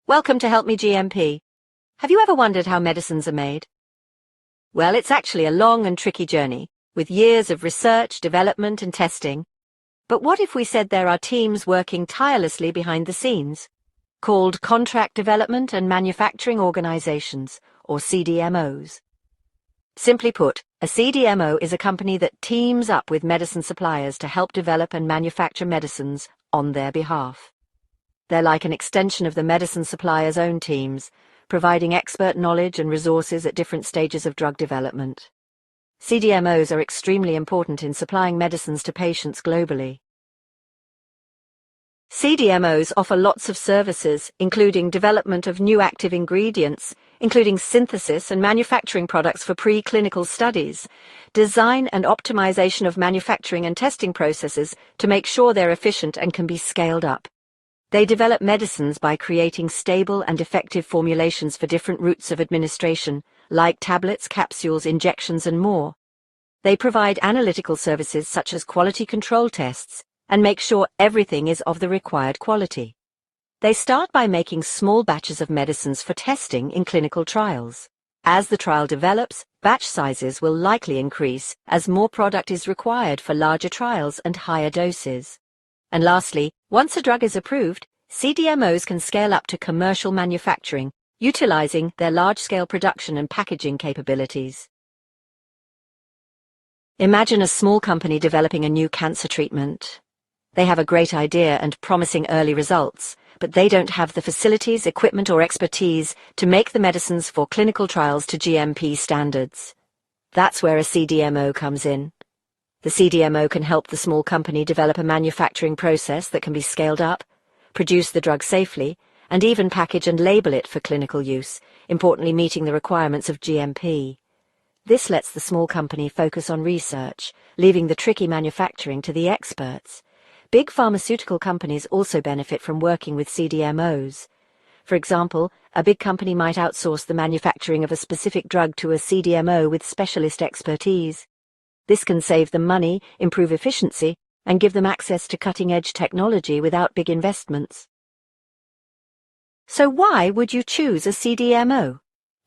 Welcome to Help Me GMP. Have you ever wondered how medicines are made? Well, it's actually a long and tricky journey, with years of research, development, and testing. But what if we said there are teams working tirelessly behind the scenes, called Contract Development and Manufacturing Organizations, or CDMOs? Simply put, a CDMO is a company that teams up with medicine suppliers to help develop and manufacture medicines on their behalf. They're like an extension of the medicine supplier's own teams, providing expert knowledge and resources at different stages of drug development. CDMOs are extremely important in supplying medicines to patients globally. CDMOs offer lots of services, including development of new active ingredients, including synthesis and manufacturing products for preclinical studies, design and optimization of manufacturing and testing processes to make sure they're efficient and can be scaled up. They develop medicines by creating stable and effective formulations for different routes of administration, like tablets, capsules, injections, and more. They provide analytical services such as quality control tests and make sure everything is of the required quality. They start by making small batches of medicines for testing in clinical trials. As the trial develops, batch sizes will likely increase as more product is required for larger trials and higher doses. And lastly, once a drug is approved, CDMOs can scale up to commercial manufacturing, utilizing their large-scale production and packaging capabilities. Imagine a small company developing a new cancer treatment. They have a great idea and promising early results, but they don't have the facilities, equipment, or expertise to make the medicines for clinical trials to GMP standards. That's where a CDMO comes in. The CDMO can help the small company develop a manufacturing process that can be scaled up, produce the drug safely, and even package and label it for clinical use, importantly meeting the requirements of GMP. This lets the small company focus on research, leaving the tricky manufacturing to the experts. Big pharmaceutical companies also benefit from working with CDMOs. For example, a big company might outsource the manufacturing of a specific drug to a CDMO with specialist expertise. This can save them money, improve efficiency, and give them access to cutting-edge technology without big investments. So why would you choose a CDMO?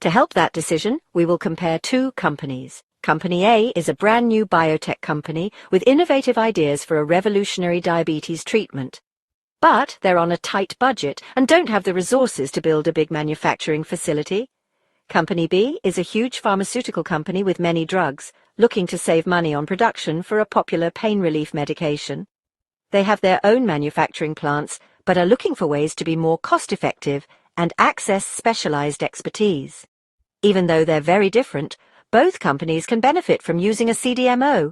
To help that decision, we will compare two companies. Company A is a brand new biotech company with innovative ideas for a revolutionary diabetes treatment. But they're on a tight budget and don't have the resources to build a big manufacturing facility. Company B is a huge pharmaceutical company with many drugs, looking to save money on production for a popular pain relief medication. They have their own manufacturing plants, but are looking for ways to be more cost-effective and access specialized expertise. Even though they're very different, both companies can benefit from using a CDMO.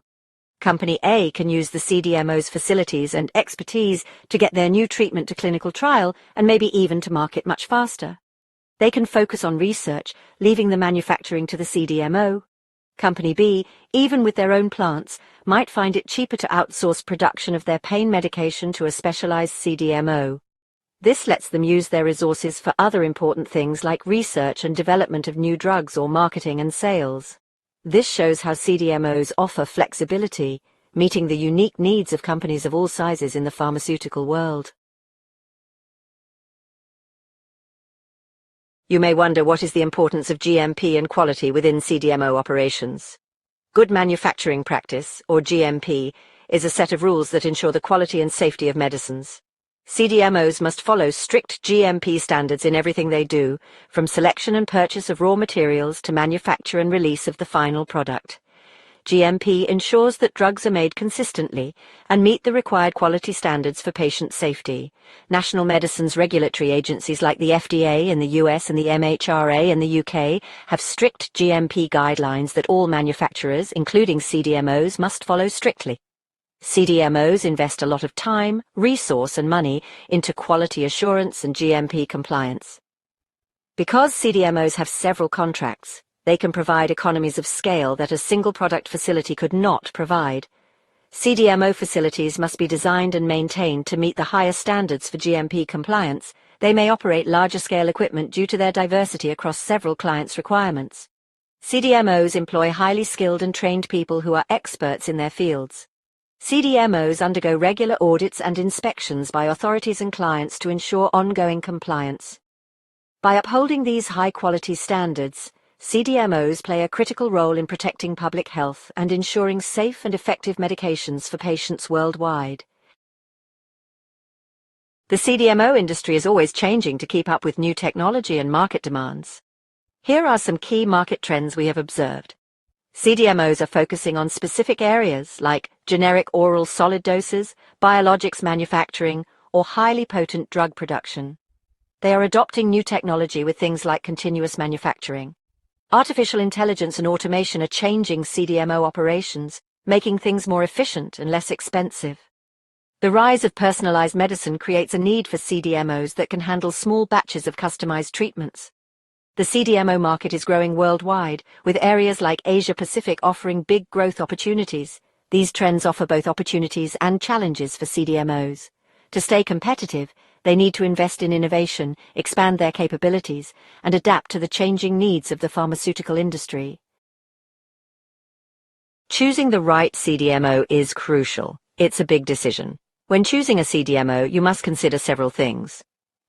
Company A can use the CDMO's facilities and expertise to get their new treatment to clinical trial and maybe even to market much faster. They can focus on research, leaving the manufacturing to the CDMO. Company B, even with their own plants, might find it cheaper to outsource production of their pain medication to a specialized CDMO. This lets them use their resources for other important things like research and development of new drugs or marketing and sales. This shows how CDMOs offer flexibility, meeting the unique needs of companies of all sizes in the pharmaceutical world. You may wonder what is the importance of GMP and quality within CDMO operations. Good manufacturing practice, or GMP, is a set of rules that ensure the quality and safety of medicines. CDMOs must follow strict GMP standards in everything they do, from selection and purchase of raw materials to manufacture and release of the final product. GMP ensures that drugs are made consistently and meet the required quality standards for patient safety. National medicines regulatory agencies like the FDA in the US and the MHRA in the UK have strict GMP guidelines that all manufacturers, including CDMOs, must follow strictly. CDMOs invest a lot of time, resource and money into quality assurance and GMP compliance. Because CDMOs have several contracts, they can provide economies of scale that a single product facility could not provide. CDMO facilities must be designed and maintained to meet the higher standards for GMP compliance. They may operate larger scale equipment due to their diversity across several clients' requirements. CDMOs employ highly skilled and trained people who are experts in their fields. CDMOs undergo regular audits and inspections by authorities and clients to ensure ongoing compliance. By upholding these high-quality standards, CDMOs play a critical role in protecting public health and ensuring safe and effective medications for patients worldwide. The CDMO industry is always changing to keep up with new technology and market demands. Here are some key market trends we have observed. CDMOs are focusing on specific areas like generic oral solid doses, biologics manufacturing, or highly potent drug production. They are adopting new technology with things like continuous manufacturing. Artificial intelligence and automation are changing CDMO operations, making things more efficient and less expensive. The rise of personalized medicine creates a need for CDMOs that can handle small batches of customized treatments. The CDMO market is growing worldwide, with areas like Asia-Pacific offering big growth opportunities. These trends offer both opportunities and challenges for CDMOs. To stay competitive, they need to invest in innovation, expand their capabilities, and adapt to the changing needs of the pharmaceutical industry. Choosing the right CDMO is crucial. It's a big decision. When choosing a CDMO, you must consider several things.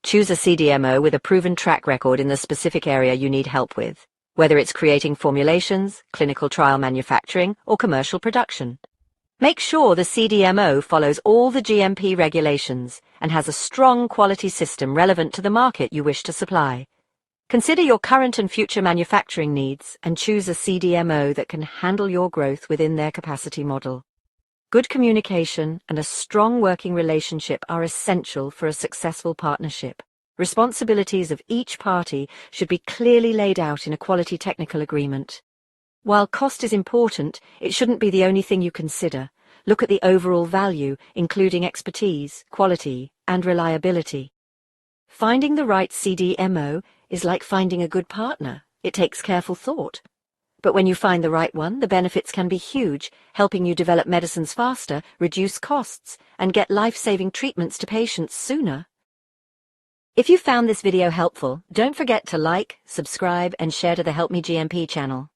Choose a CDMO with a proven track record in the specific area you need help with, whether it's creating formulations, clinical trial manufacturing, or commercial production. Make sure the CDMO follows all the GMP regulations and has a strong quality system relevant to the market you wish to supply. Consider your current and future manufacturing needs and choose a CDMO that can handle your growth within their capacity model. Good communication and a strong working relationship are essential for a successful partnership. Responsibilities of each party should be clearly laid out in a quality technical agreement. While cost is important, it shouldn't be the only thing you consider. Look at the overall value, including expertise, quality, and reliability. Finding the right CDMO is like finding a good partner. It takes careful thought. But when you find the right one, the benefits can be huge, helping you develop medicines faster, reduce costs, and get life-saving treatments to patients sooner. If you found this video helpful, don't forget to like, subscribe, and share to the Help Me GMP channel.